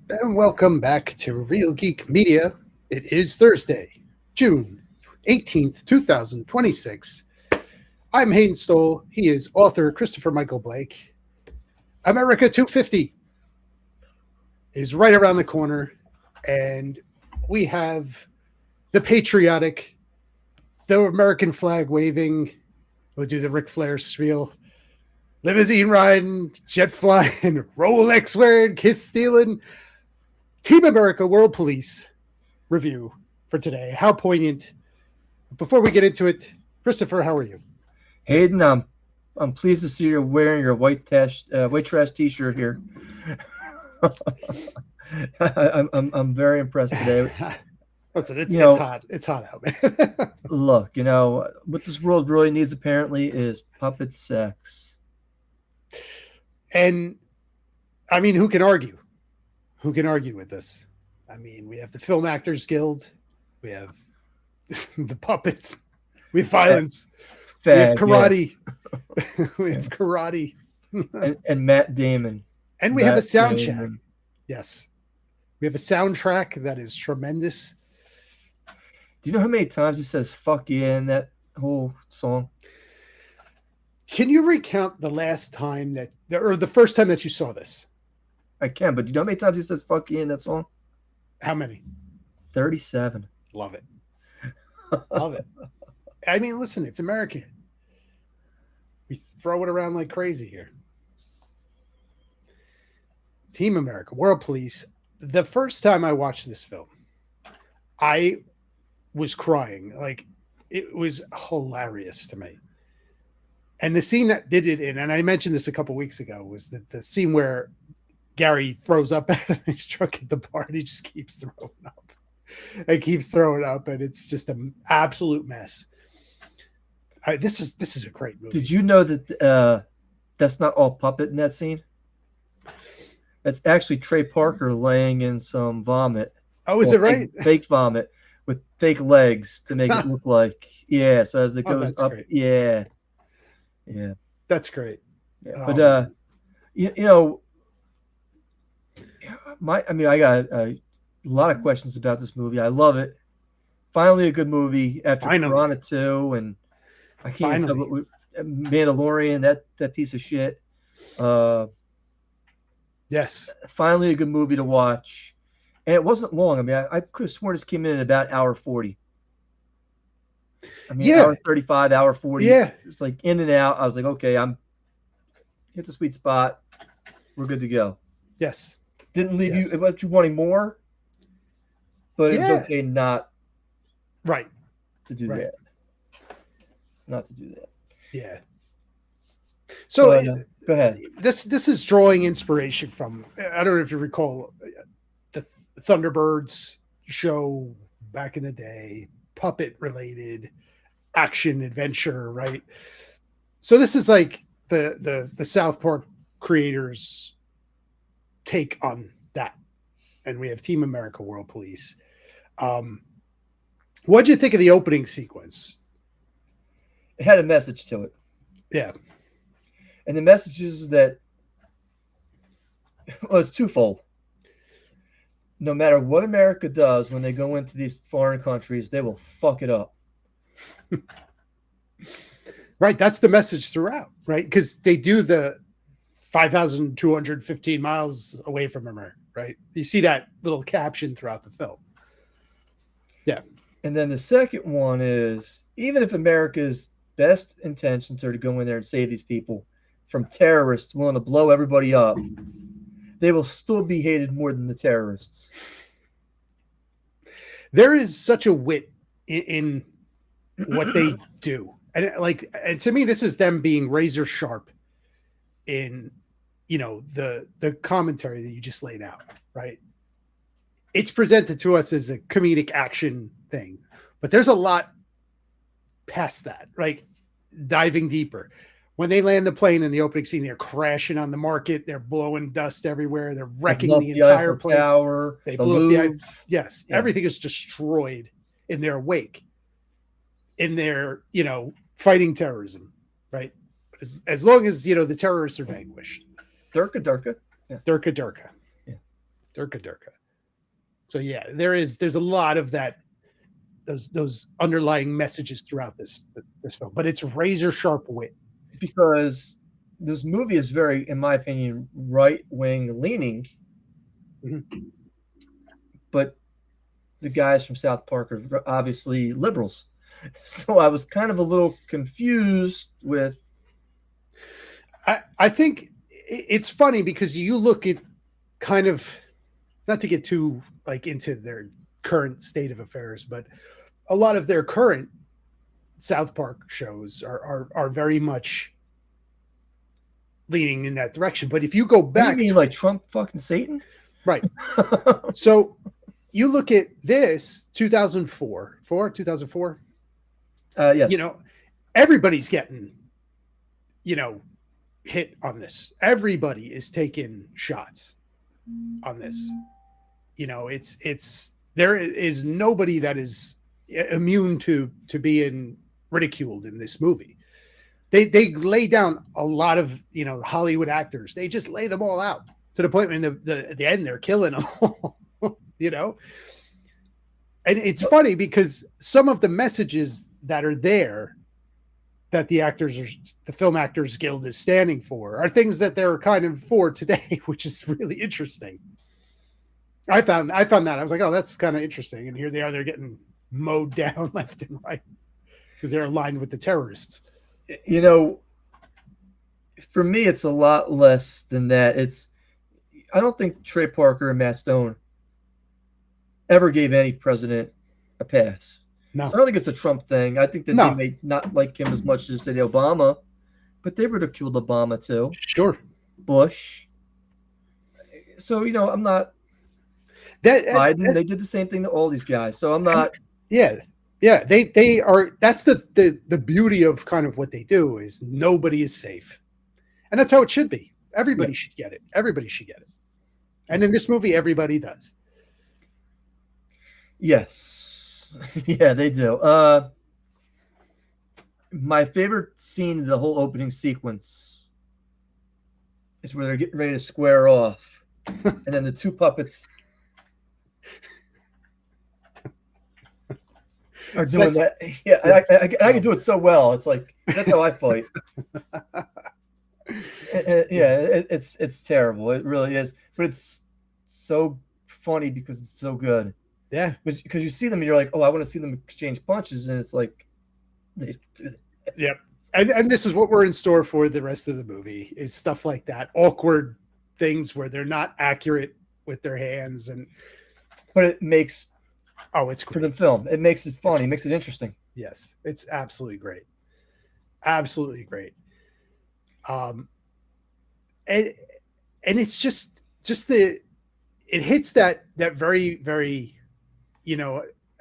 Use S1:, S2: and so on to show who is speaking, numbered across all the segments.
S1: And welcome back to Real Geek Media. It is Thursday, June 18th, 2026. I'm Hayden Stoll. He is author Christopher Michael Blake. America 250 is right around the corner, and we have the patriotic, the American flag waving, we'll do the Ric Flair spiel, limousine riding, jet flying, Rolex wearing, kiss stealing, Team America World Police review for today. How poignant. Before we get into it, Christopher, how are you?
S2: Hayden, I'm pleased to see you're wearing your white trash T-shirt here. I'm very impressed today.
S1: Listen, it's hot. It's hot out, man.
S2: Look, what this world really needs apparently is puppet sex.
S1: And I mean, who can argue? Who can argue with this? I mean, we have the Film Actors Guild, we have the puppets, we have violence, we have karate, we have karate,
S2: and Matt Damon,
S1: and we have a soundtrack. Yes, we have a soundtrack that is tremendous.
S2: Do you know how many times he says "fuck yeah" in that whole song?
S1: Can you recount the last time or the first time that you saw this?
S2: I can, but do you know how many times he says "fuck yeah" in that song?
S1: How many?
S2: 37.
S1: Love it. Love it. I mean, listen, it's American. We throw it around like crazy here. Team America, World Police. The first time I watched this film, I was crying. Like, it was hilarious to me. And the scene that did it in, and I mentioned this a couple weeks ago, was the scene where Gary throws up at his truck at the bar and he just keeps throwing up. And keeps throwing up, and it's just an absolute mess. This is a great movie.
S2: Did you know that that's not all puppet in that scene? That's actually Trey Parker laying in some vomit.
S1: Oh, is it right?
S2: Fake vomit with fake legs to make it look like, yeah. So as it goes up,
S1: great.
S2: yeah.
S1: That's great.
S2: Yeah. But I got a lot of questions about this movie. I love it. Finally, a good movie after Piranha 2, and I can't tell what Mandalorian, that piece of shit.
S1: Yes.
S2: Finally, a good movie to watch. And it wasn't long. I mean, I could have sworn this came in at about hour 40. I mean, hour 35, hour 40.
S1: Yeah.
S2: It's like in and out. I was like, okay, it's a sweet spot. We're good to go.
S1: Yes.
S2: Didn't leave you about you wanting more, but it's okay not
S1: to
S2: do that. Not to do that.
S1: Yeah. So
S2: go ahead.
S1: This is drawing inspiration from, I don't know if you recall, the Thunderbirds show back in the day, puppet related action adventure, right? So this is like the South Park creators take on that, and we have Team America World Police. What did you think of the opening sequence?
S2: It had a message to it.
S1: Yeah.
S2: And the message is that, well, it's twofold. No matter what America does when they go into these foreign countries, they will fuck it up.
S1: Right. That's the message throughout, right? Because they do the 5,215 miles away from America, right? You see that little caption throughout the film. Yeah.
S2: And then the second one is, even if America's best intentions are to go in there and save these people from terrorists willing to blow everybody up, they will still be hated more than the terrorists.
S1: There is such a wit in what they do. And to me, this is them being razor sharp in, the commentary that you just laid out, right? It's presented to us as a comedic action thing, but there's a lot past that, right? Diving deeper. When they land the plane in the opening scene, they're crashing on the market. They're blowing dust everywhere. They're wrecking the entire place.
S2: Tower,
S1: they blew up everything is destroyed in their wake. In their, fighting terrorism, right? As long as, the terrorists are vanquished.
S2: Durka.
S1: Yeah. Durka.
S2: Yeah.
S1: Durka Durka. So yeah, there's a lot of that, those underlying messages throughout this film, but it's razor sharp wit.
S2: Because this movie is very, in my opinion, right-wing leaning,
S1: Mhm.
S2: but the guys from South Park are obviously liberals. So I was kind of a little confused with.
S1: I think it's funny because you look at kind of, not to get too like into their current state of affairs, but a lot of their current South Park shows are very much leaning in that direction. But if you go
S2: What do you
S1: back,
S2: mean, like Trump fucking Satan?
S1: right, so you look at this 2004,
S2: Yes.
S1: you know, everybody's getting, hit on this. Everybody is taking shots on this. It's there is nobody that is immune to being ridiculed in this movie. They lay down a lot of Hollywood actors. They just lay them all out to the point when at the end they're killing them all. And it's funny because some of the messages that are there that the Film Actors Guild is standing for are things that they're kind of for today, which is really interesting. I found that I was like, oh, that's kind of interesting. And here they are, they're getting mowed down left and right because they're aligned with the terrorists.
S2: For me, it's a lot less than that. I don't think Trey Parker and Matt Stone ever gave any president a pass.
S1: No.
S2: So I don't think it's a Trump thing. I think that
S1: No.
S2: they may not like him as much as, say, Obama, but they ridiculed Obama too.
S1: Sure.
S2: Bush. So, I'm not. Biden, they did the same thing to all these guys. So I'm not.
S1: Yeah. They are. That's the beauty of kind of what they do is nobody is safe, and that's how it should be. Everybody should get it. Everybody should get it. And in this movie, everybody does.
S2: Yes. Yeah, they do. My favorite scene of the whole opening sequence is where they're getting ready to square off, and then the two puppets are doing that. Yeah, I can do it so well. It's like that's how I fight. It's terrible. It really is, but it's so funny because it's so good.
S1: Yeah,
S2: because you see them and you're like, oh, I want to see them exchange punches, and it's like,
S1: yep. And this is what we're in store for the rest of the movie is stuff like that, awkward things where they're not accurate with their hands,
S2: but it makes
S1: it's great.
S2: For the film. It makes it funny, makes it interesting.
S1: Yes, it's absolutely great, absolutely great. And it's just it hits that very, very,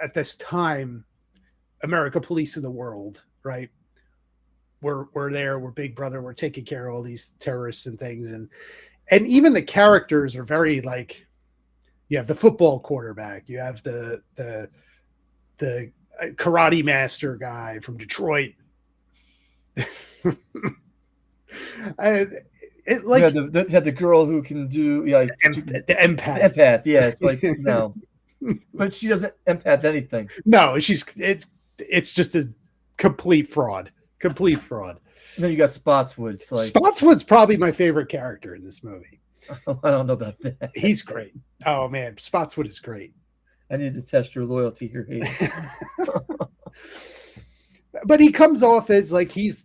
S1: at this time, America policing the world, right? We're there, we're Big Brother, we're taking care of all these terrorists and things, and even the characters are very like, you have the football quarterback, you have the karate master guy from Detroit. And it like
S2: you had the girl who can do the
S1: empath.
S2: Empath, yeah. It's like no, but she doesn't empath anything.
S1: No, it's just a complete fraud. Complete fraud.
S2: And then you got Spotswood. It's like
S1: Spotswood's probably my favorite character in this movie.
S2: I don't know about that.
S1: He's great. Oh man, Spotswood is great.
S2: I need to test your loyalty here.
S1: But he comes off as like he's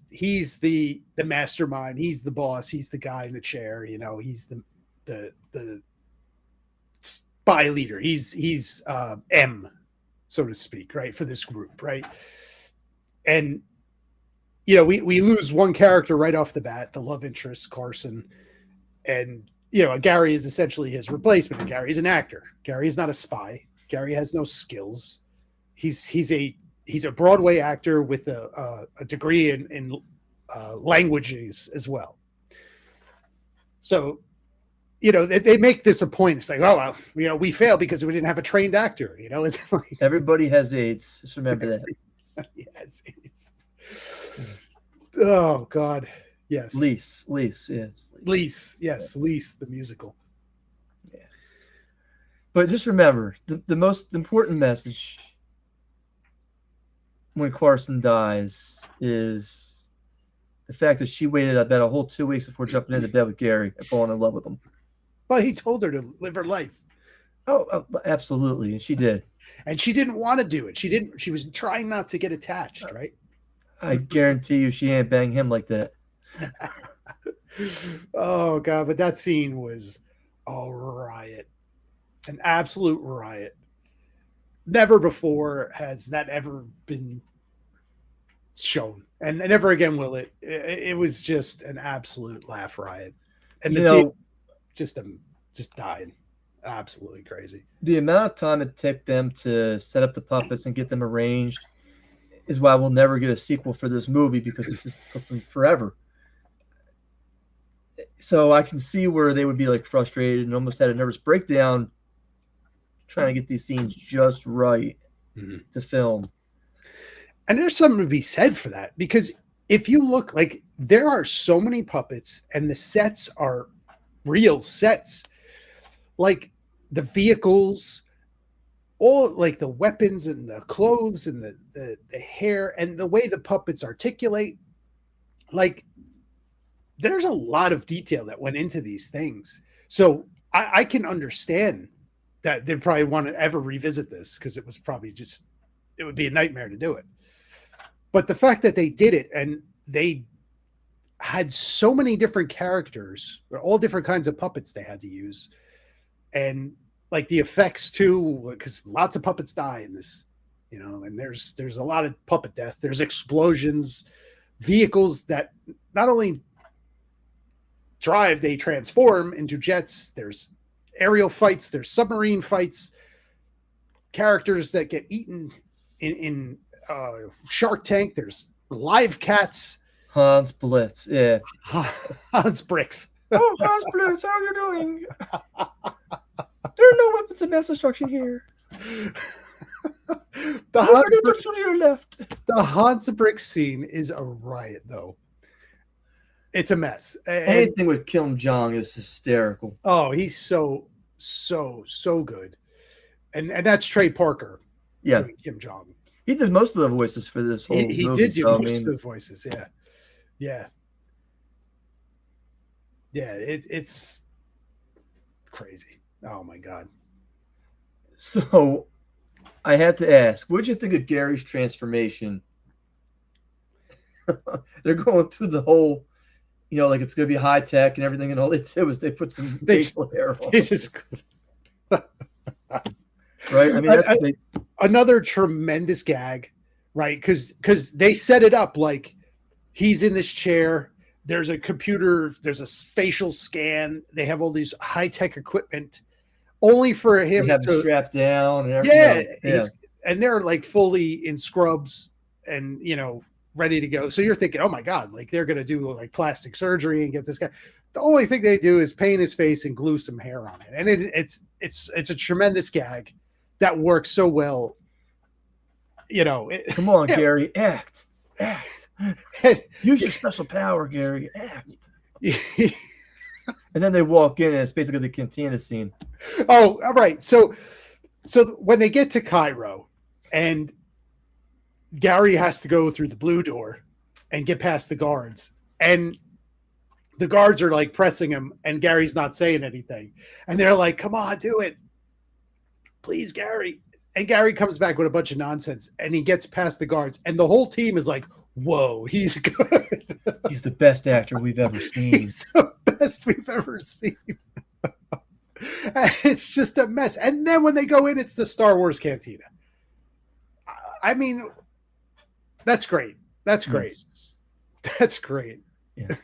S1: the mastermind. He's the boss. He's the guy in the chair. He's the spy leader. He's M, so to speak, right, for this group, right? And we lose one character right off the bat, the love interest, Carson, and Gary is essentially his replacement. Gary's an actor. Gary is not a spy. Gary has no skills. He's a Broadway actor with a degree in languages as well. So, they make this a point. It's like, oh, well, we failed because we didn't have a trained actor. It's like
S2: everybody has AIDS. Just remember that.
S1: Yes, it's. Oh God, yes.
S2: Lease, yeah,
S1: Lease, yes,
S2: yeah.
S1: Lease the musical.
S2: Yeah. But just remember, the most important message when Carson dies is the fact that she waited, I bet, a whole 2 weeks before jumping into bed with Gary and falling in love with him.
S1: Well, he told her to live her life.
S2: Oh, absolutely. And she did.
S1: And she didn't want to do it. She was trying not to get attached, right?
S2: I guarantee you she ain't bang him like that.
S1: Oh, God. But that scene was a riot. An absolute riot. Never before has that ever been shown. And never again will it. It was just an absolute laugh riot. And just dying. Absolutely crazy.
S2: The amount of time it took them to set up the puppets and get them arranged is why we'll never get a sequel for this movie, because it just took them forever. So I can see where they would be like frustrated and almost had a nervous breakdown trying to get these scenes just right to film.
S1: And there's something to be said for that, because if you look, like, there are so many puppets and the sets are real sets. Like the vehicles, all like the weapons and the clothes and the hair and the way the puppets articulate, like there's a lot of detail that went into these things. So I can understand that they'd probably want to ever revisit this, because it was probably just, it would be a nightmare to do it. But the fact that they did it, and they had so many different characters, all different kinds of puppets they had to use, and like the effects too, because lots of puppets die in this, and there's a lot of puppet death. There's explosions, vehicles that not only drive, they transform into jets. There's aerial fights, there's submarine fights, characters that get eaten in Shark Tank. There's live cats.
S2: Hans Blitz, yeah.
S1: Hans Bricks.
S2: Oh, Hans Blitz, how are you doing? There are no weapons of mass destruction here.
S1: The Hans Bricks scene is a riot, though. It's a mess.
S2: Anything with Kim Jong is hysterical.
S1: Oh, he's so good. And that's Trey Parker.
S2: Yeah.
S1: Kim Jong.
S2: He did most of the voices for this whole movie.
S1: He did do most of the voices, yeah. Yeah. Yeah, it's crazy. Oh, my God.
S2: So, I have to ask, what did you think of Gary's transformation? They're going through the whole, like it's going to be high tech and everything, and all they did was they put some facial hair on. Right? I mean,
S1: another tremendous gag, right? Because they set it up like he's in this chair. There's a computer. There's a facial scan. They have all these high-tech equipment, only for him
S2: to have strapped down and everything.
S1: Yeah. And they're like fully in scrubs and, ready to go. So you're thinking, oh my God, like they're going to do like plastic surgery and get this guy. The only thing they do is paint his face and glue some hair on it. And it's a tremendous gag that works so well.
S2: Come on, Gary, act. Use your special power, Gary, act. And then they walk in and it's basically the cantina scene.
S1: Oh, all right. So when they get to Cairo and Gary has to go through the blue door and get past the guards, and the guards are like pressing him and Gary's not saying anything. And they're like, come on, do it. Please, Gary. And Gary comes back with a bunch of nonsense and he gets past the guards and the whole team is like, whoa, he's good.
S2: He's the best actor we've ever seen.
S1: He's the best we've ever seen. It's just a mess. And then when they go in, it's the Star Wars cantina. I mean, that's great. That's great. Yes. That's great.
S2: Yeah.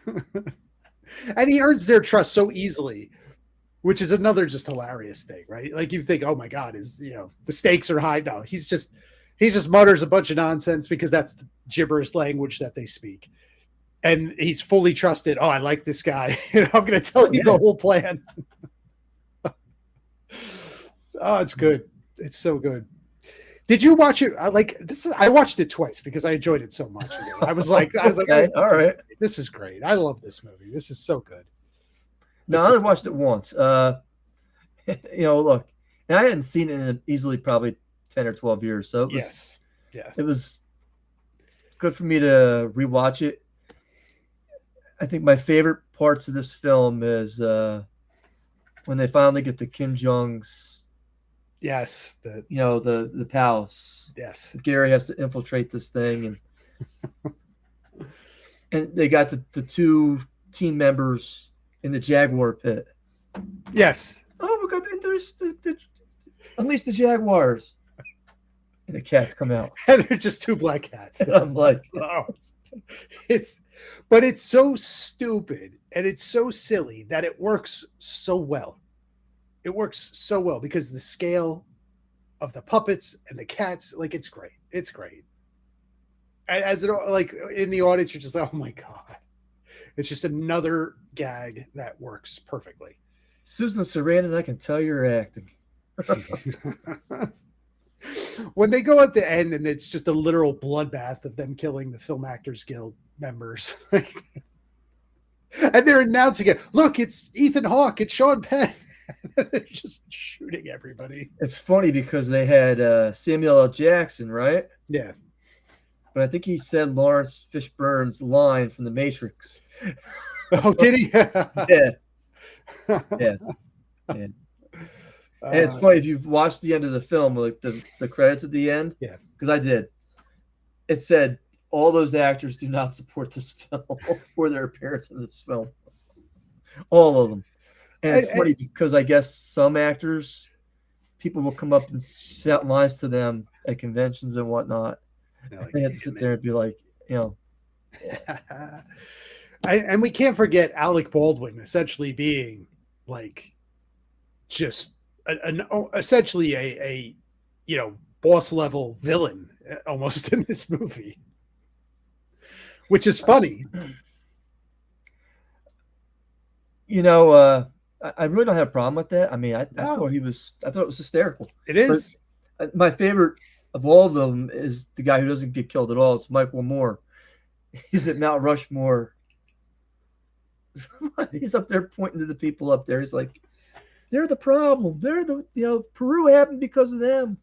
S1: And he earns their trust so easily, which is another just hilarious thing, right? Like you think, oh my God, the stakes are high. No, he just mutters a bunch of nonsense because that's the gibberish language that they speak. And he's fully trusted. Oh, I like this guy. I'm going to tell you the whole plan. Oh, it's good. It's so good. Did you watch it? I watched it twice because I enjoyed it so much. I was like,
S2: okay, all right.
S1: This is great. I love this movie. This is so good.
S2: No, I only watched it once. Look, And I hadn't seen it in easily probably 10 or 12 years. So
S1: Yes. Yeah.
S2: it was good for me to rewatch it. I think my favorite parts of this film is when they finally get to Kim Jong's,
S1: Yes. The
S2: the palace.
S1: yes.
S2: Gary has to infiltrate this thing, and they got the two team members in the Jaguar pit.
S1: Yes.
S2: Oh, we got unleash the Jaguars, and the cats come out.
S1: And they're just two black cats.
S2: And I'm like,
S1: Oh, but it's so stupid and it's so silly that it works so well. It works so well because the scale of the puppets and the cats, like it's great. It's great. And as it like in the audience, you're just like, oh my god, it's just another gag that works perfectly.
S2: Susan Sarandon, I can tell you're acting.
S1: When they go at the end and it's just a literal bloodbath of them killing the Film Actors Guild members. And they're announcing it. Look, it's Ethan Hawke, it's Sean Penn. They're just shooting everybody.
S2: It's funny because they had Samuel L. Jackson, right?
S1: Yeah.
S2: But I think he said Lawrence Fishburne's line from The Matrix.
S1: Oh, did he?
S2: Yeah. Yeah. Yeah. And it's funny if you've watched the end of the film, like the credits at the end.
S1: Yeah.
S2: Because I did. It said all those actors do not support this film or their appearance in this film. All of them. And it's funny because I guess some actors, people will come up and shout lines to them at conventions and whatnot.
S1: Like,
S2: they have to sit there and be like,
S1: and we can't forget Alec Baldwin essentially being like just essentially a boss level villain almost in this movie, which is funny.
S2: I really don't have a problem with that. I mean, I thought it was hysterical.
S1: It is.
S2: My favorite of all of them is the guy who doesn't get killed at all. It's Michael Moore. He's at Mount Rushmore. He's up there pointing to the people up there. He's like, they're the problem. They're Peru happened because of them.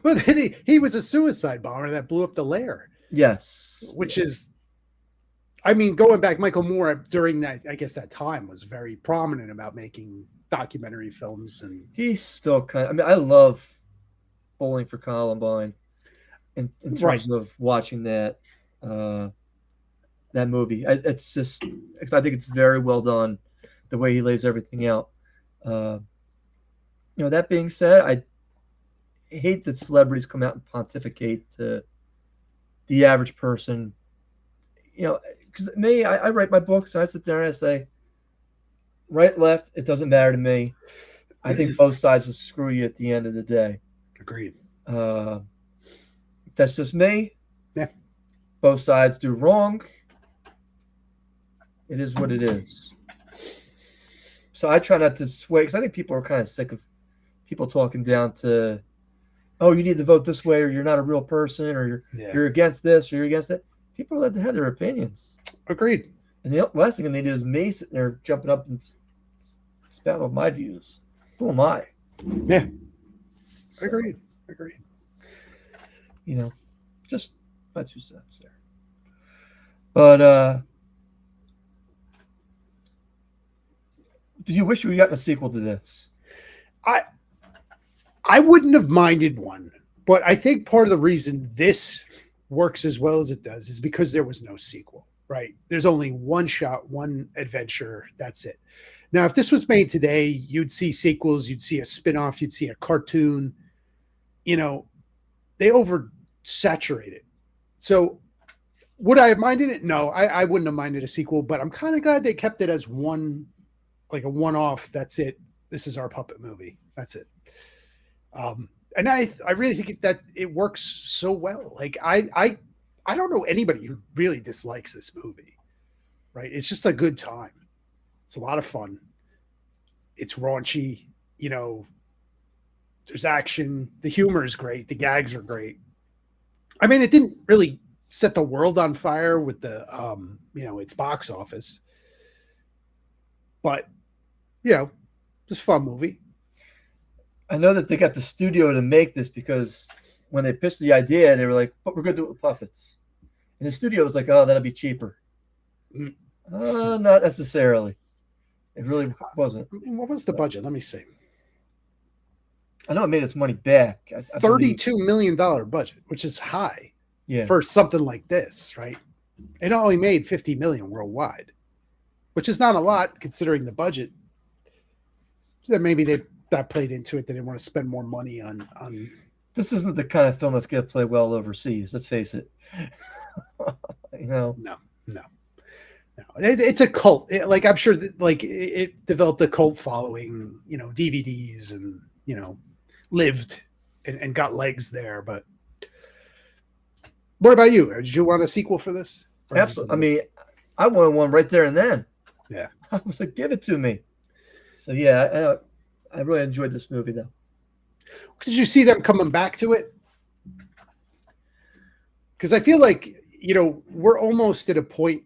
S1: Well, then he was a suicide bomber that blew up the lair.
S2: Yes.
S1: Which is, I mean, going back, Michael Moore during that, I guess that time was very prominent about making documentary films. And
S2: he's still I love Bowling for Columbine in terms of watching that movie. It's just, because I think it's very well done, the way he lays everything out. That being said, I hate that celebrities come out and pontificate to the average person. Because me, I write my books and I sit there and I say, right, left, it doesn't matter to me. I think both sides will screw you at the end of the day.
S1: Agreed.
S2: That's just me.
S1: Yeah.
S2: Both sides do wrong. It is what it is. So I try not to sway, because I think people are kind of sick of people talking down to, oh, you need to vote this way, or you're not a real person, or you're against this, or you're against that. People are allowed to have their opinions.
S1: Agreed.
S2: And the last thing they do is me sitting there jumping up and spouting off my views. Who am I?
S1: Yeah.
S2: So,
S1: Agreed.
S2: Just my 2 cents there. But did you wish we got a sequel to this?
S1: I wouldn't have minded one, but I think part of the reason this works as well as it does is because there was no sequel, right? There's only one shot, one adventure. That's it. Now, if this was made today, you'd see sequels, you'd see a spinoff, you'd see a cartoon. They oversaturate it. So would I have minded it? No, I wouldn't have minded a sequel, but I'm kind of glad they kept it as one, like a one-off. That's it. This is our puppet movie. That's it. And I really think that it works so well. Like I don't know anybody who really dislikes this movie, right? It's just a good time. It's a lot of fun. It's raunchy, there's action. The humor is great. The gags are great. I mean, it didn't really set the world on fire with the, its box office, but just a fun movie.
S2: I know that they got the studio to make this because when they pitched the idea, they were like, "But we're gonna do it with puppets," and the studio was like, "Oh, that'll be cheaper."
S1: Mm.
S2: Not necessarily. It really wasn't.
S1: I mean, what was the budget? Let me see.
S2: I know it made its money back. I believe.
S1: $32 million budget, which is high
S2: Yeah.
S1: for something like this, right? It only made 50 million worldwide, which is not a lot considering the budget. So maybe that played into it. They didn't want to spend more money on.
S2: This isn't the kind of film that's going to play well overseas. Let's face it.
S1: No. It's a cult. Like I'm sure that, like it developed a cult following. DVDs and lived and got legs there. But what about you? Did you want a sequel for this?
S2: Absolutely. I mean, I wanted one right there and then.
S1: Yeah.
S2: I was like, give it to me. So yeah, I really enjoyed this movie though.
S1: Did you see them coming back to it? Because I feel like we're almost at a point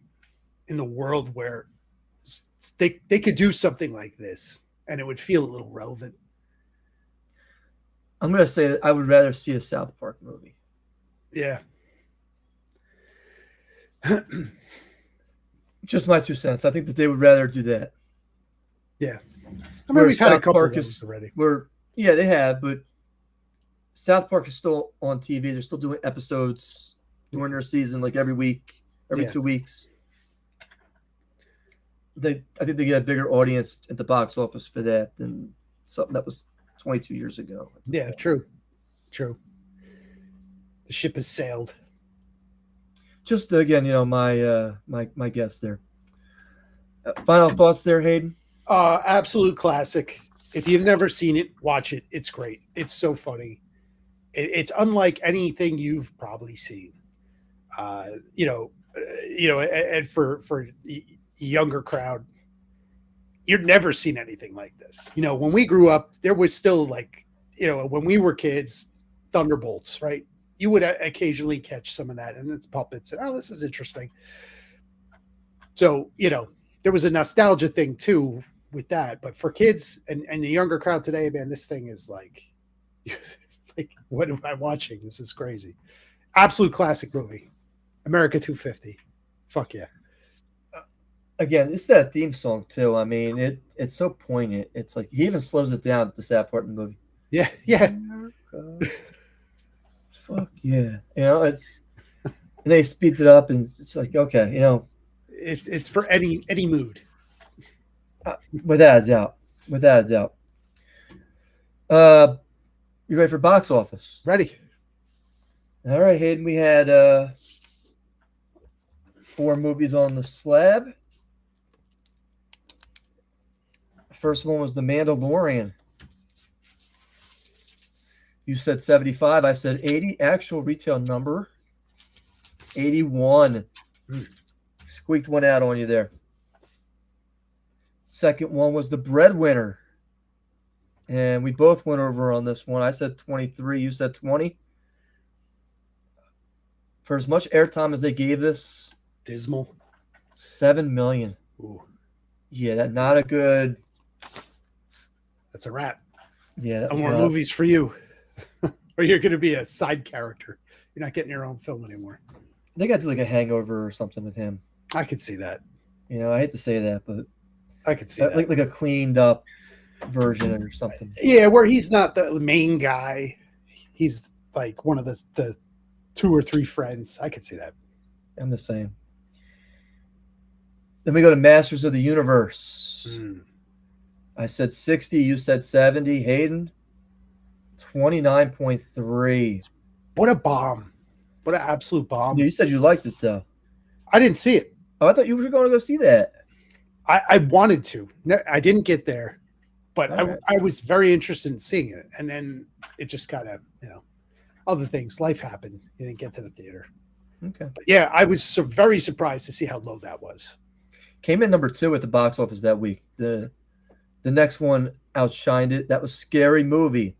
S1: in the world where they could do something like this and it would feel a little relevant.
S2: I'm going to say that I would rather see a South Park movie.
S1: Yeah.
S2: Just my 2 cents. I think that they would rather do that.
S1: Yeah. I mean, we've had a couple of those already.
S2: Yeah, they have, but South Park is still on TV. They're still doing episodes during their season, like every week, every 2 weeks. I think they get a bigger audience at the box office for that than something that was 22 years ago.
S1: Yeah, true. The ship has sailed.
S2: Just again, my guess there. Final thoughts there, Hayden?
S1: Absolute classic. If you've never seen it, watch it. It's great. It's so funny. It's unlike anything you've probably seen. And for younger crowd, you've never seen anything like this. When we grew up, there was still when we were kids, Thunderbolts, right? You would occasionally catch some of that, and it's puppets. And this is interesting. So there was a nostalgia thing too with that. But for kids and the younger crowd today, man, this thing is like what am I watching? This is crazy. Absolute classic movie. America 250. Fuck yeah.
S2: Again, it's that theme song too. I mean, it's so poignant. It's like he even slows it down at the sad part in the movie.
S1: Yeah.
S2: America. Fuck yeah. And they speeds it up and it's like, okay,
S1: it's for any mood.
S2: Without a doubt. You ready for box office?
S1: Ready.
S2: All right, Hayden. We had 4 movies on the slab. First one was The Mandalorian. You said 75. I said 80. Actual retail number, 81. Squeaked one out on you there. Second one was The Breadwinner. And we both went over on this one. I said 23. You said 20. For as much airtime as they gave this,
S1: dismal.
S2: 7 million.
S1: Ooh.
S2: Yeah, that's not a good.
S1: That's a wrap.
S2: Yeah.
S1: No more movies for you. Or you're going to be a side character. You're not getting your own film anymore.
S2: They got to do like a Hangover or something with him.
S1: I could see that.
S2: I hate to say that, but
S1: I could see that.
S2: Like a cleaned up version or something.
S1: Yeah, where he's not the main guy. He's like one of the 2 or 3 friends. I could see that.
S2: I'm the same. Then we go to Masters of the Universe. I said 60. You said 70. Hayden, 29.3.
S1: What a bomb. What an absolute bomb.
S2: You said you liked it, though.
S1: I didn't see it.
S2: Oh, I thought you were going to go see that.
S1: I wanted to. I didn't get there. But
S2: right.
S1: I was very interested in seeing it. And then it just kind of, other things. Life happened. You didn't get to the theater.
S2: Okay.
S1: But yeah, I was very surprised to see how low that was.
S2: Came in number 2 at the box office that week. The next one outshined it. That was Scary Movie.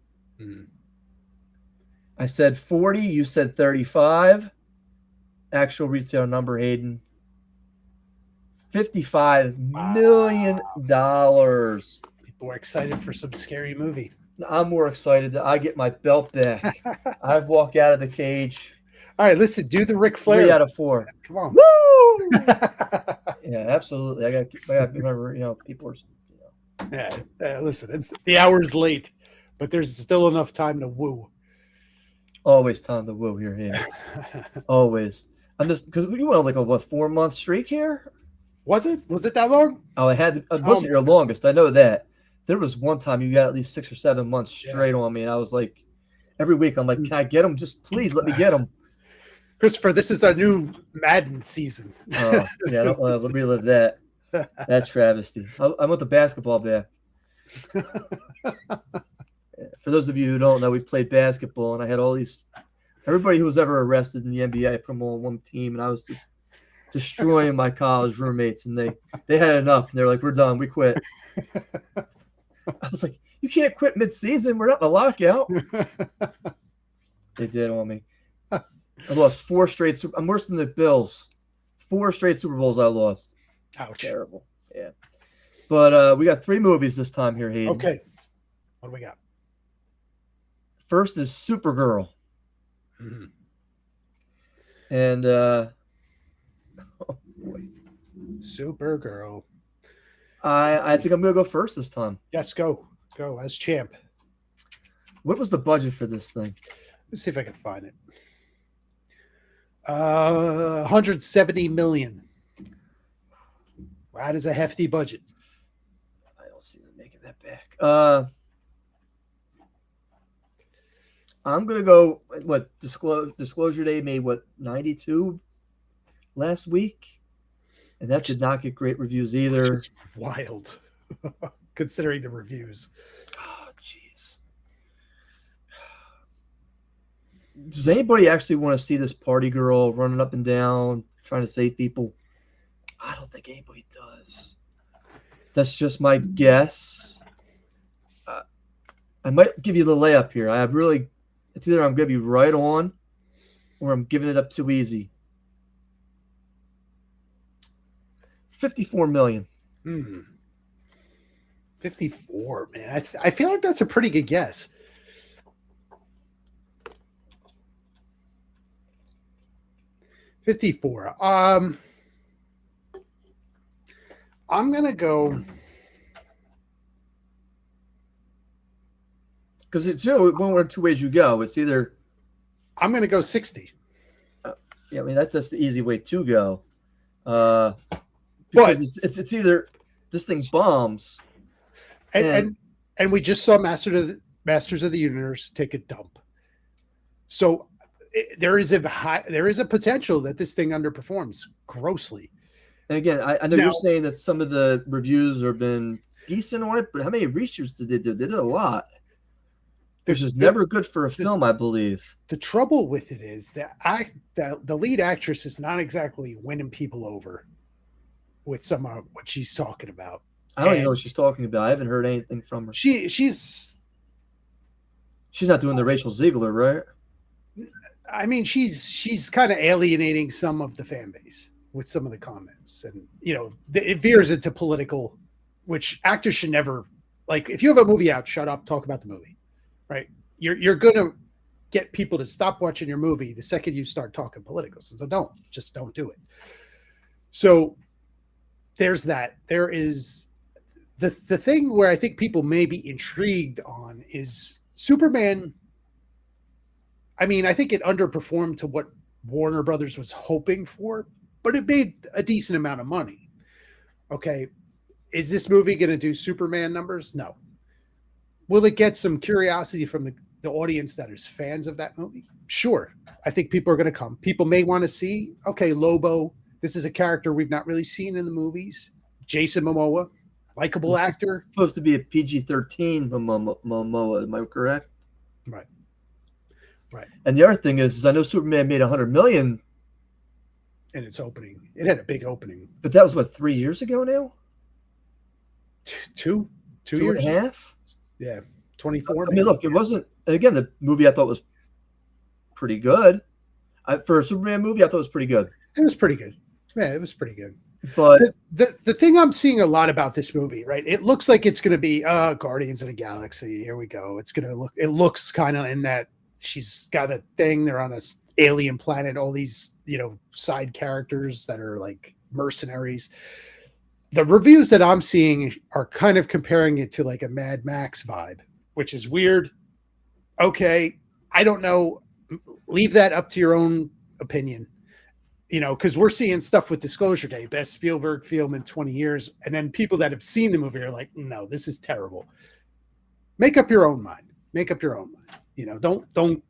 S2: I said 40. You said 35. Actual retail number, Hayden, $55 million.
S1: People were excited for some Scary Movie.
S2: I'm more excited that I get my belt back. I walk out of the cage.
S1: All right, listen, do the Ric Flair.
S2: 3 out of 4.
S1: Come on.
S2: Woo! Yeah, absolutely. I got to remember, people are,
S1: Yeah, listen, it's the hour's late, but there's still enough time to woo.
S2: always time to woo here. Always. I'm just because we went on like a 4-month streak here.
S1: Was it that long?
S2: Oh, it wasn't your longest. I know that. There was one time you got at least 6 or 7 months straight on me, and I was like, every week I'm like, can I get them? Just please let me get them.
S1: Christopher, this is our new Madden season.
S2: Yeah, let me relive that. That travesty. I want the basketball back. For those of you who don't know, we played basketball, and I had everybody who was ever arrested in the NBA, I put them all on one team, and I was just destroying my college roommates, and they had enough, and they're like, we're done, we quit. I was like, you can't quit mid-season, we're not in a lockout. They did on me. I lost 4 straight. I'm worse than the Bills. 4 straight Super Bowls I lost.
S1: Ouch.
S2: Terrible. Yeah. But we got 3 movies this time here, Hayden.
S1: Okay. What do we got?
S2: First is Supergirl.
S1: Mm-hmm.
S2: And oh boy.
S1: Supergirl.
S2: I think I'm gonna go first this time.
S1: Yes, go as champ.
S2: What was the budget for this thing?
S1: Let's see if I can find it. 170 million. That is a hefty budget.
S2: I don't see them making that back. I'm gonna go. What Disclosure Day made? 92 last week, and that did not get great reviews either.
S1: It's wild, considering the reviews.
S2: Oh, jeez. Does anybody actually want to see this party girl running up and down trying to save people? I don't think anybody does. That's just my guess. I might give you the layup here. It's either I'm going to be right on or I'm giving it up too easy. 54 million.
S1: 54, man. I feel like that's a pretty good guess. $54. I'm gonna go
S2: because it's one or two ways you go. It's either
S1: I'm gonna go 60.
S2: Yeah, I mean that's the easy way to go. Because it's either this thing bombs,
S1: and we just saw Masters of the Universe take a dump. So there is a potential that this thing underperforms grossly.
S2: And again, I know you're saying that some of the reviews have been decent on it, but how many reshoots did they do? They did a lot. Which is never good for a film, I believe.
S1: The trouble with it is that the lead actress is not exactly winning people over with some of what she's talking about.
S2: I don't even know what she's talking about. I haven't heard anything from her.
S1: She's
S2: not doing the Rachel Ziegler, right?
S1: I mean, she's kind of alienating some of the fan base with some of the comments, and it veers into political, which actors should never like. If you have a movie out, shut up, talk about the movie, right? You're gonna get people to stop watching your movie the second you start talking political. So don't do it. So there's that. There is the thing where I think people may be intrigued on is Superman. I mean, I think it underperformed to what Warner Brothers was hoping for, but it made a decent amount of money. Okay. Is this movie going to do Superman numbers? No. Will it get some curiosity from the audience that is fans of that movie? Sure. I think people are going to come. People may want to see, okay, Lobo, this is a character we've not really seen in the movies. Jason Momoa, likable actor.
S2: It's supposed to be a PG-13 Momoa, am I correct?
S1: Right.
S2: And the other thing is I know Superman made $100 million
S1: in its opening. It had a big opening,
S2: but that was 3 years ago now.
S1: Two
S2: years and a half.
S1: Yeah, 24.
S2: I mean, look, it wasn't. And again, the movie I thought was pretty good. For a Superman movie, I thought it was pretty good.
S1: It was pretty good. Yeah, it was pretty good.
S2: But
S1: The thing I'm seeing a lot about this movie, right? It looks like it's going to be Guardians of the Galaxy. Here we go. It looks kind of in that she's got a thing. They're on a alien planet. All these, side characters that are like mercenaries. The reviews that I'm seeing are kind of comparing it to like a Mad Max vibe, which is weird. Okay, I don't know. Leave that up to your own opinion. Because we're seeing stuff with Disclosure Day, best Spielberg film in 20 years. And then people that have seen the movie are like, no, this is terrible. Make up your own mind. Make up your own mind. Don't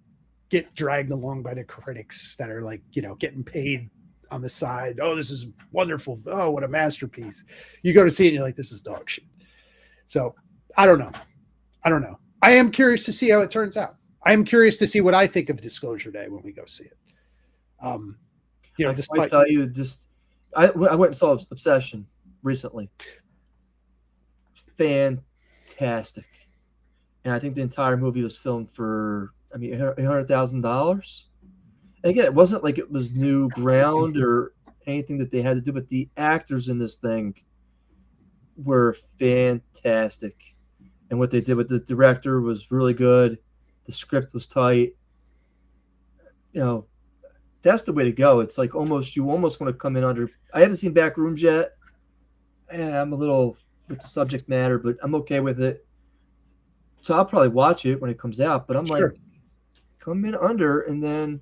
S1: get dragged along by the critics that are like, getting paid on the side. Oh, this is wonderful. Oh, what a masterpiece. You go to see it and you're like, this is dog shit. So I don't know. I am curious to see how it turns out. I am curious to see what I think of Disclosure Day when we go see it.
S2: I tell you, I went and saw Obsession recently. Fantastic. And I think the entire movie was filmed for, $800,000. Again, it wasn't like it was new ground or anything that they had to do, but the actors in this thing were fantastic. And what they did with the director was really good. The script was tight. That's the way to go. It's like you almost want to come in under. I haven't seen Backrooms yet. And I'm a little with the subject matter, but I'm okay with it. So I'll probably watch it when it comes out. But I'm
S1: Sure.
S2: like, come in under and then.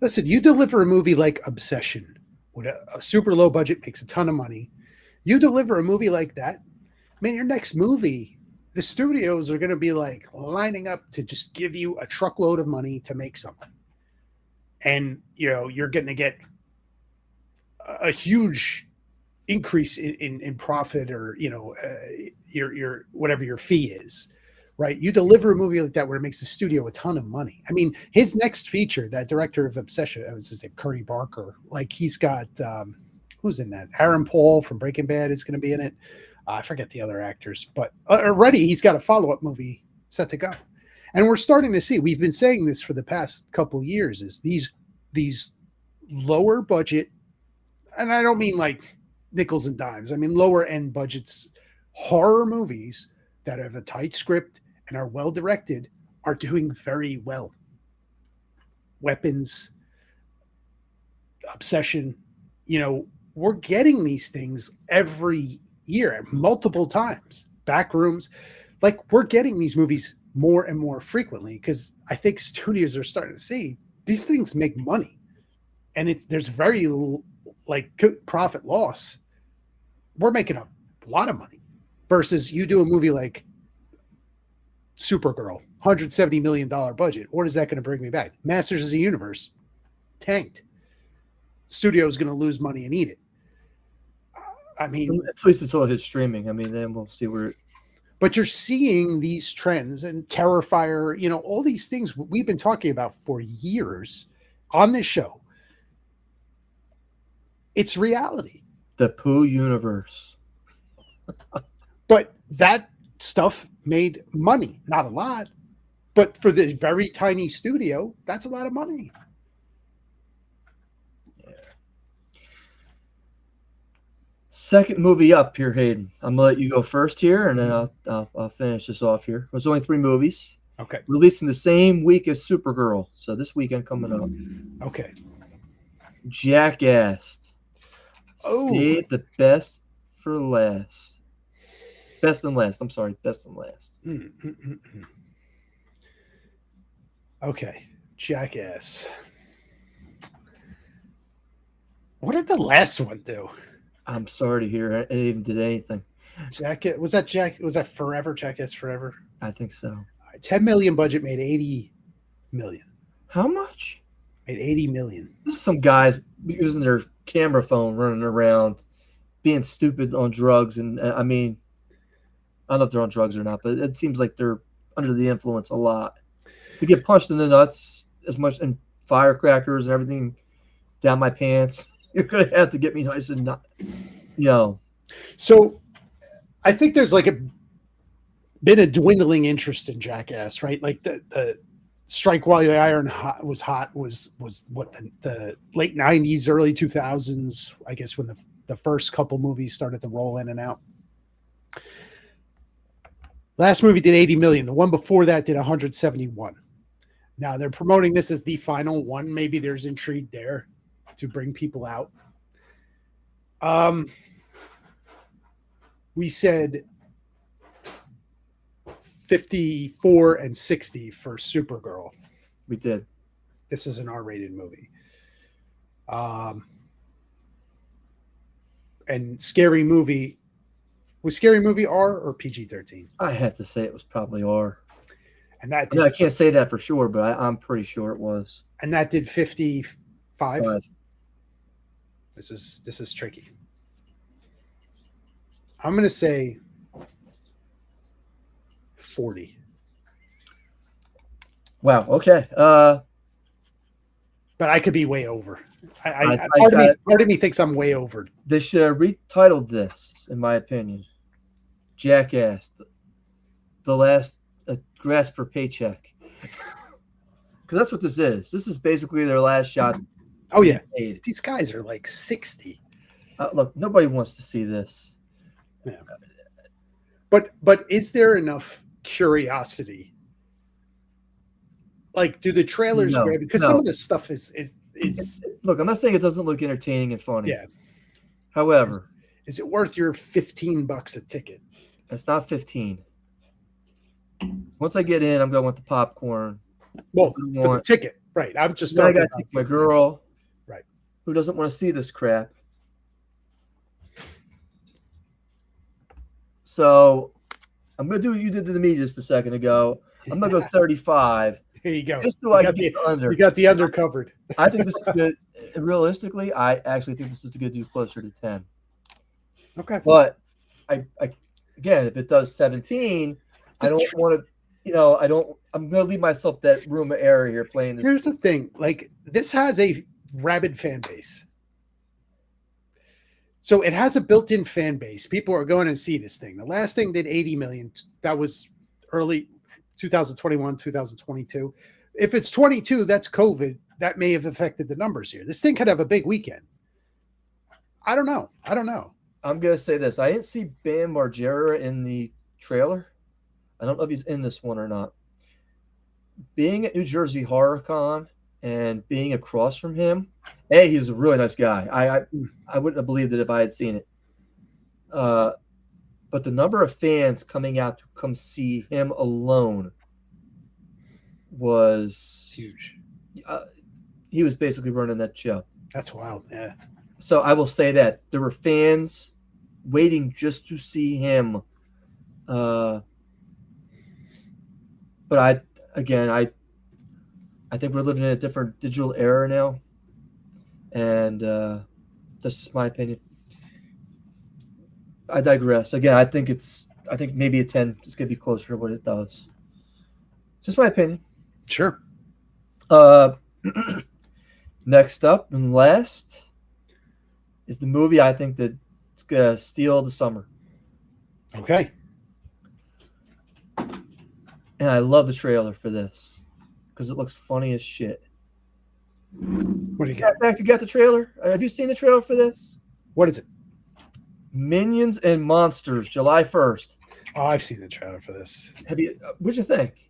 S1: Listen, you deliver a movie like Obsession with a super low budget, makes a ton of money. You deliver a movie like that, man, your next movie, the studios are going to be like lining up to just give you a truckload of money to make something. And, you're going to get a huge increase in profit or, your whatever your fee is, right? You deliver a movie like that where it makes the studio a ton of money. I mean, his next feature, that director of Obsession, was his name, Curry Barker. Like he's got, who's in that? Aaron Paul from Breaking Bad is going to be in it. I forget the other actors, but already he's got a follow-up movie set to go. And we're starting to see, we've been saying this for the past couple years, is these lower budget, and I don't mean like nickels and dimes, I mean lower end budgets, horror movies that have a tight script and are well directed are doing very well. Weapons, Obsession, we're getting these things every year, multiple times. Backrooms, like we're getting these movies more and more frequently because I think studios are starting to see these things make money, and there's very like profit loss. We're making a lot of money versus you do a movie like Supergirl, $170 million budget. What is that going to bring me back? Masters of the Universe tanked. Studio is going to lose money and eat it. I mean,
S2: at least until it hits streaming. Then we'll see where.
S1: But you're seeing these trends and Terrifier, all these things we've been talking about for years on this show. It's reality.
S2: The Pooh universe.
S1: But that stuff made money. Not a lot. But for the very tiny studio, that's a lot of money.
S2: Second movie up here, Hayden. I'm gonna let you go first here, and then I'll finish this off here. There's only 3 movies.
S1: Okay.
S2: Releasing the same week as Supergirl, so this weekend coming up.
S1: Okay.
S2: Jackass.
S1: Oh.
S2: Save the best for last. Best and last. I'm sorry, best and last.
S1: Okay. Jackass. What did the last one do?
S2: I'm sorry to hear it even did anything.
S1: Jackass, was that Forever? Jackass Forever?
S2: I think so.
S1: 10 million budget, made 80 million.
S2: How much?
S1: Made 80 million.
S2: This is some guys using their camera phone running around being stupid on drugs. And I don't know if they're on drugs or not, but it seems like they're under the influence a lot. To get punched in the nuts as much and firecrackers and everything down my pants, you're going to have to get me nice and not,
S1: So I think there's been a dwindling interest in Jackass, right? Like the Strike While the Iron was hot was what the late 90s, early 2000s, I guess, when the first couple movies started to roll in and out. Last movie did 80 million. The one before that did 171. Now they're promoting this as the final one. Maybe there's intrigue there to bring people out. We said 54 and 60 for Supergirl.
S2: We did.
S1: This is an R-rated movie. And Scary Movie, was Scary Movie R or PG-13?
S2: I have to say it was probably R.
S1: And that
S2: I can't say that for sure, but I'm pretty sure it was.
S1: And that did 55.
S2: Five.
S1: This is tricky. I'm going to say 40.
S2: Wow. Okay.
S1: But I could be way over. Part of me thinks I'm way over.
S2: They should have retitled this, in my opinion. Jackass, the last grasp for paycheck. Because that's what this is. This is basically their last shot.
S1: Oh, yeah.
S2: Paid.
S1: These guys are like 60.
S2: Look, nobody wants to see this.
S1: Yeah. But is there enough curiosity? Like, do the trailers grab? Because some of this stuff is
S2: look, I'm not saying it doesn't look entertaining and funny.
S1: Yeah.
S2: However,
S1: is it worth your $15 a ticket?
S2: It's not 15. Once I get in, I'm going with the popcorn.
S1: Well, for the ticket, right? I'm just
S2: I
S1: talking
S2: got
S1: about
S2: to take my girl,
S1: right?
S2: Who doesn't want to see this crap? So I'm going to do what you did to me just a second ago. I'm going to go 35.
S1: Here you go.
S2: Just so I can get under.
S1: You got the under covered.
S2: I think this is good. Realistically, I actually think this is going to do closer to 10.
S1: Okay.
S2: But I again, if it does 17, I don't want to, I'm going to leave myself that room of error here playing this.
S1: Here's the thing. Like, this has a rabid fan base. So it has a built-in fan base. People are going to see this thing. The last thing did 80 million. That was early 2021, 2022. If it's 22, that's COVID. That may have affected the numbers here. This thing could have a big weekend. I don't know.
S2: I'm going to say this. I didn't see Bam Margera in the trailer. I don't know if he's in this one or not. Being at New Jersey Horror Con and being across from him, he's a really nice guy. I wouldn't have believed it if I had seen it. But the number of fans coming out to come see him alone was
S1: huge.
S2: He was basically running that show.
S1: That's wild. Yeah.
S2: So I will say that there were fans waiting just to see him. But I think we're living in a different digital era now. And that's just my opinion. I digress. Again, I think maybe a 10 is going to be closer to what it does. Just my opinion.
S1: Sure.
S2: Next up and last is the movie I think that's going to steal the summer.
S1: Okay.
S2: And I love the trailer for this because it looks funny as shit.
S1: What do you got?
S2: You got the trailer? Have you seen the trailer for this?
S1: What is it?
S2: Minions and Monsters, July 1st.
S1: Oh, I've seen the trailer for this.
S2: What'd you think?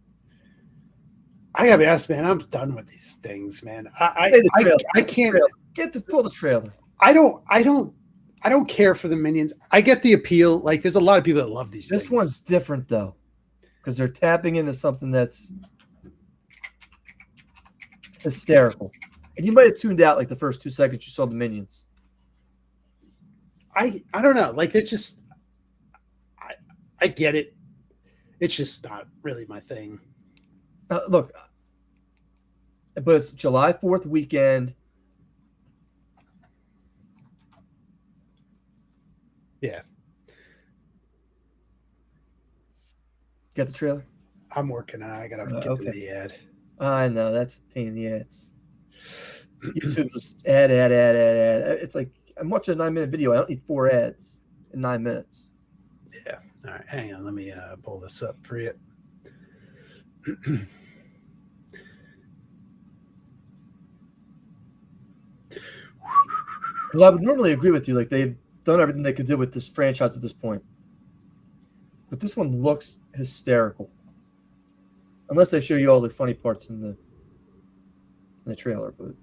S1: I gotta be honest, man. I'm done with these things, man. I can't
S2: Pull the trailer.
S1: I don't care for the Minions. I get the appeal. Like, there's a lot of people that love these things.
S2: This one's different though, because they're tapping into something that's hysterical. And you might have tuned out like the first 2 seconds you saw the Minions.
S1: I don't know. Like, it just I get it. It's just not really my thing.
S2: Look, but it's July 4th weekend.
S1: Yeah.
S2: Got the trailer?
S1: I'm working on it. I gotta get to the ad.
S2: I know, that's a pain in the ass. YouTube was ad. It's like I'm watching a 9-minute video. I don't need 4 ads in 9 minutes.
S1: Yeah. All right. Hang on. Let me pull this up for you.
S2: Because I would normally agree with you. Like, they've done everything they could do with this franchise at this point. But this one looks hysterical. Unless they show you all the funny parts in the trailer. But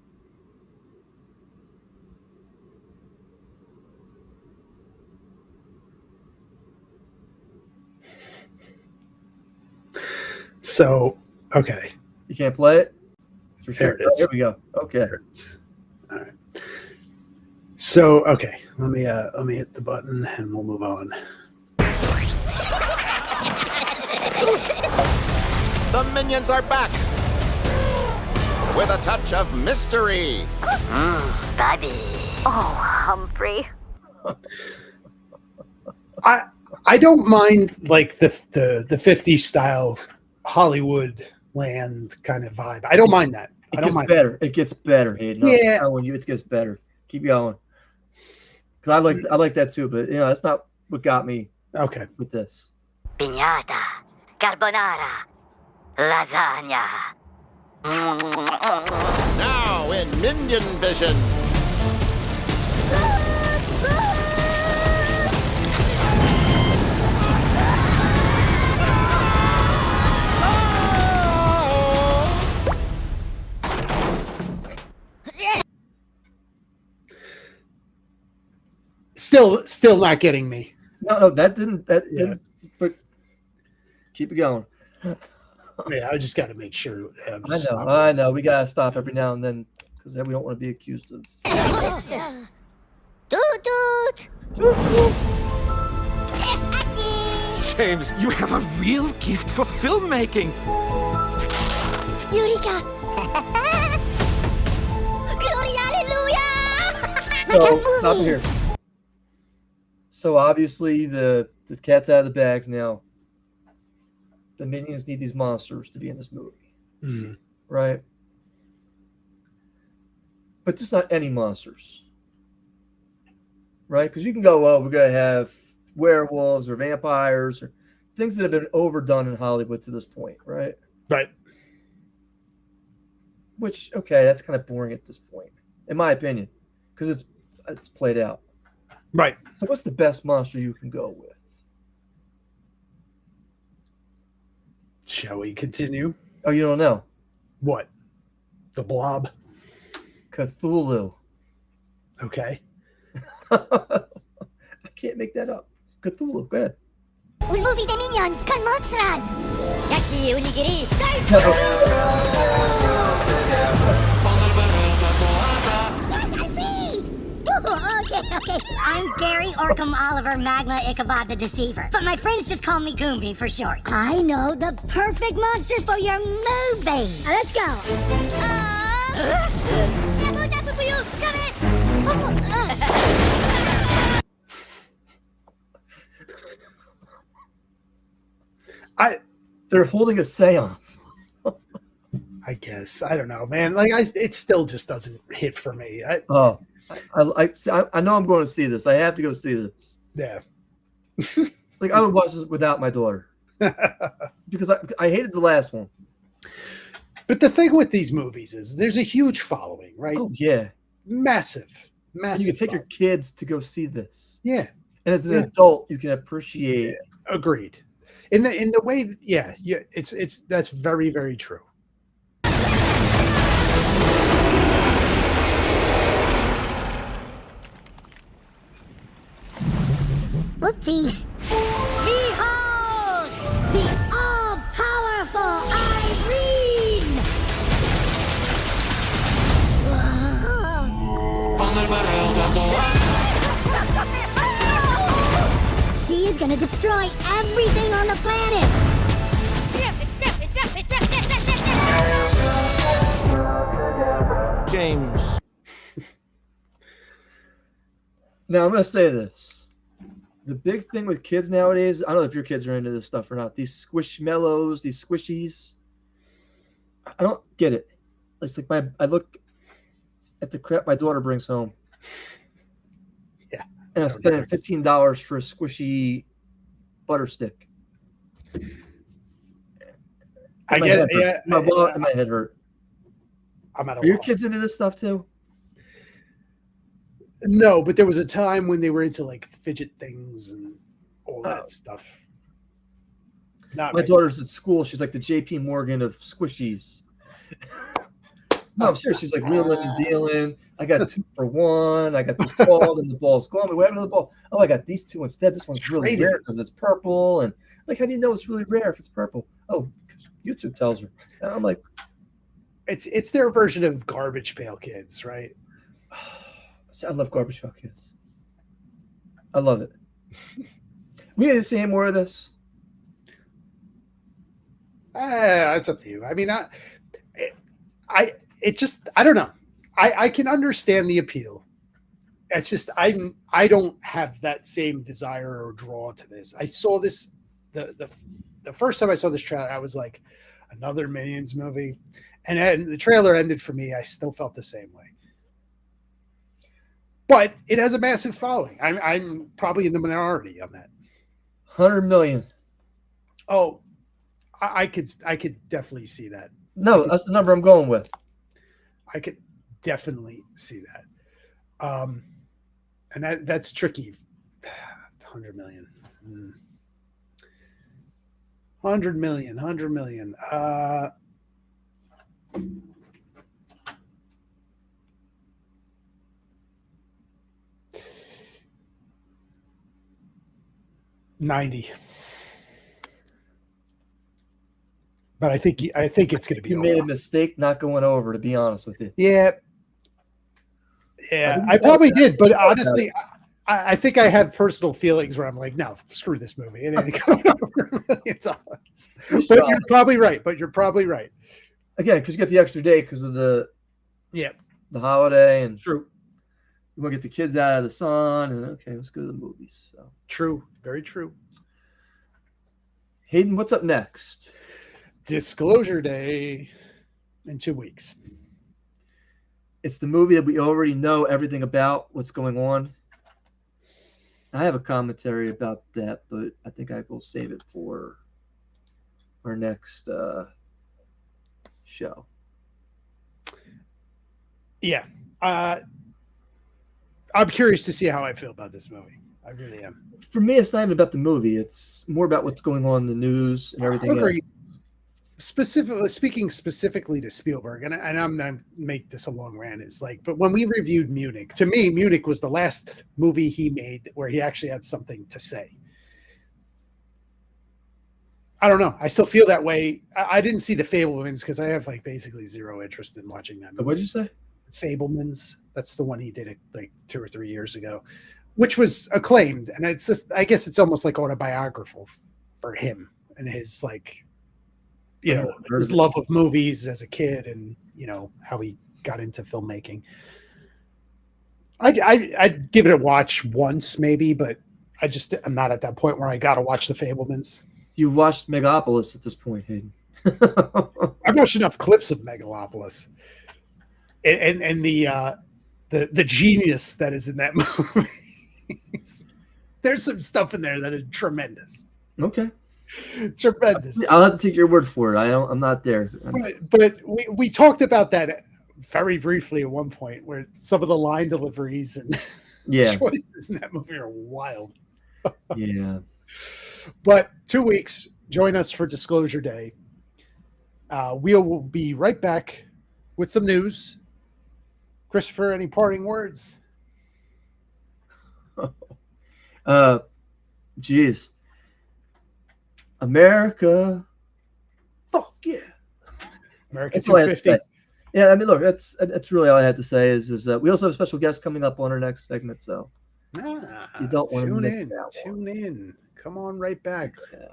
S1: So, okay.
S2: you can't play it? For
S1: There
S2: sure.
S1: it is.
S2: Here we go. Okay.
S1: All right. So, okay. Let me hit the button and we'll move on.
S3: The minions are back with a touch of mystery.
S4: Baby. Oh, Humphrey.
S1: I don't mind like the 50s style Hollywood land kind of vibe. I don't mind that.
S2: It
S1: I don't
S2: gets
S1: mind
S2: better. It gets better, Hayden.
S1: Yeah.
S2: I'm telling you, it gets better. Keep going. Because I like that too, but that's not what got me
S1: that. Okay.
S2: with this.
S4: Piñata. Carbonara. Lasagna.
S3: Now in Minion Vision.
S1: Still not getting me.
S2: No, that didn't. Didn't. But keep it going.
S1: Yeah, I just got to make sure.
S2: I know. We gotta stop every now and then because we don't want to be accused of.
S4: Toot toot.
S5: James, you have a real gift for filmmaking.
S4: Eureka. Glory, hallelujah.
S2: So stop here. So obviously the cat's out of the bags now. The minions need these monsters to be in this movie, right? But just not any monsters, right? Because you can go, well, we're gonna have werewolves or vampires or things that have been overdone in Hollywood to this point, right?
S1: Right.
S2: Which, okay, that's kind of boring at this point, in my opinion, because it's played out.
S1: Right.
S2: So what's the best monster you can go with?
S1: Shall we continue?
S2: Oh, you don't know?
S1: What? The Blob.
S2: Cthulhu.
S1: Okay.
S2: I can't make that up. Cthulhu, go ahead.
S4: Un movie de minions con monstras. Yachi unigiri. Okay. I'm Gary Orcam Oliver Magma Ichabod the Deceiver. But my friends just call me Goombie for short. I know the perfect monsters for your movie. Let's go.
S2: They're holding a seance.
S1: I guess. I don't know, man. Like it still just doesn't hit for me.
S2: I know I'm going to see this. I have to go see this.
S1: Yeah.
S2: Like I would watch this without my daughter because I hated the last one.
S1: But the thing with these movies is there's a huge following, right?
S2: Oh yeah,
S1: massive.
S2: And you can take your kids to go see this.
S1: Yeah.
S2: And as an adult, you can appreciate.
S1: Yeah. Agreed. In the way, yeah, it's that's very, very true.
S4: Whoopsie. Behold! The all-powerful Irene! She is gonna destroy everything on the planet!
S5: James.
S2: Now I'm going to say this. The big thing with kids nowadays, I don't know if your kids are into this stuff or not, these squishmallows, these squishies, I don't get it. It's like I look at the crap my daughter brings home.
S1: Yeah.
S2: And I'm spending $15 for a squishy butter stick.
S1: I get it. Yeah.
S2: My wallet and my head hurt.
S1: I'm at a
S2: Are your
S1: loss.
S2: kids into this stuff too?
S1: No, but there was a time when they were into like fidget things and all that
S2: Oh.
S1: stuff. Not
S2: My
S1: right
S2: daughter's at school. She's like the J.P. Morgan of squishies. No, I'm serious. She's like wheeling and dealing. I got 2 for 1. I got this ball, and the ball's gone. What happened to the ball? Oh, I got these 2 instead. This one's really
S1: Traded.
S2: rare because it's purple. And like, how do you know it's really rare if it's purple? Oh, 'cause YouTube tells her. And I'm like,
S1: It's their version of Garbage Pail Kids, right?
S2: see, I love Garbage Pail Kids. I love it. We need to see more of this.
S1: It's up to you. I mean, I don't know. I can understand the appeal. It's just I don't have that same desire or draw to this. I saw this the first time I saw this trailer, I was like, another Minions movie, and then the trailer ended for me. I still felt the same way. But it has a massive following. I'm probably in the minority on that.
S2: 100 million.
S1: Oh, I could definitely see that.
S2: No, that's the number I'm going with.
S1: I could definitely see that. And that's tricky. 100 million. 100 million. 100 million. $90. But I think it's going to be.
S2: You made a mistake not going over, to be honest with you.
S1: Yeah.
S2: I
S1: Yeah,
S2: think
S1: I
S2: you
S1: probably
S2: got that.
S1: did, but
S2: You got
S1: honestly, I think I have personal feelings where I'm like, no, screw this movie. It ain't going over $1 million. But you're probably right.
S2: Again, because you got the extra day because of the
S1: Yeah,
S2: holiday, and
S1: true,
S2: you want to get the kids out of the sun, and okay, let's go to the movies. So,
S1: true, very true.
S2: Hayden, what's up next?
S1: Disclosure Day in 2 weeks.
S2: It's the movie that we already know everything about, what's going on. I have a commentary about that, but I think I will save it for our next show.
S1: Yeah, I'm curious to see how I feel about this movie. I really am.
S2: For me, it's not even about the movie. It's more about what's going on in the news and everything else.
S1: Agree. Speaking specifically to Spielberg, and I'm not make this a long rant. It's like, but when we reviewed Munich, to me, Munich was the last movie he made where he actually had something to say. I don't know. I still feel that way. I didn't see the Fablemans because I have like basically zero interest in watching that movie.
S2: What'd you say?
S1: Fablemans. That's the one he did like 2 or 3 years ago, which was acclaimed, and it's just, I guess it's almost like autobiographical for him and his like, you know, his love of movies as a kid, and you know how he got into filmmaking. I'd give it a watch once maybe, but I'm not at that point where I got to watch the Fablemans.
S2: You've watched Megalopolis at this point, Hayden.
S1: I've watched enough clips of Megalopolis, and the genius that is in that movie. There's some stuff in there that is tremendous.
S2: Okay.
S1: Tremendous.
S2: I'll have to take your word for it. I'm not there.
S1: But we talked about that very briefly at one point, where some of the line deliveries and choices in that movie are wild.
S2: Yeah.
S1: But 2 weeks, join us for Disclosure Day. We will be right back with some news. Christopher, any parting words?
S2: Geez. America. Fuck yeah.
S1: America
S2: That's all I had to
S1: 250.
S2: say. Yeah, I mean, look, that's really all I had to say is we also have a special guest coming up on our next segment, so you don't want to miss that one.
S1: Tune in. Come on right back.
S2: Yeah.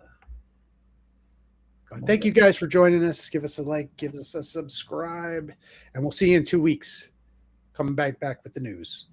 S1: Thank you guys for joining us. Give us a like, give us a subscribe, and we'll see you in 2 weeks. Coming back with the news.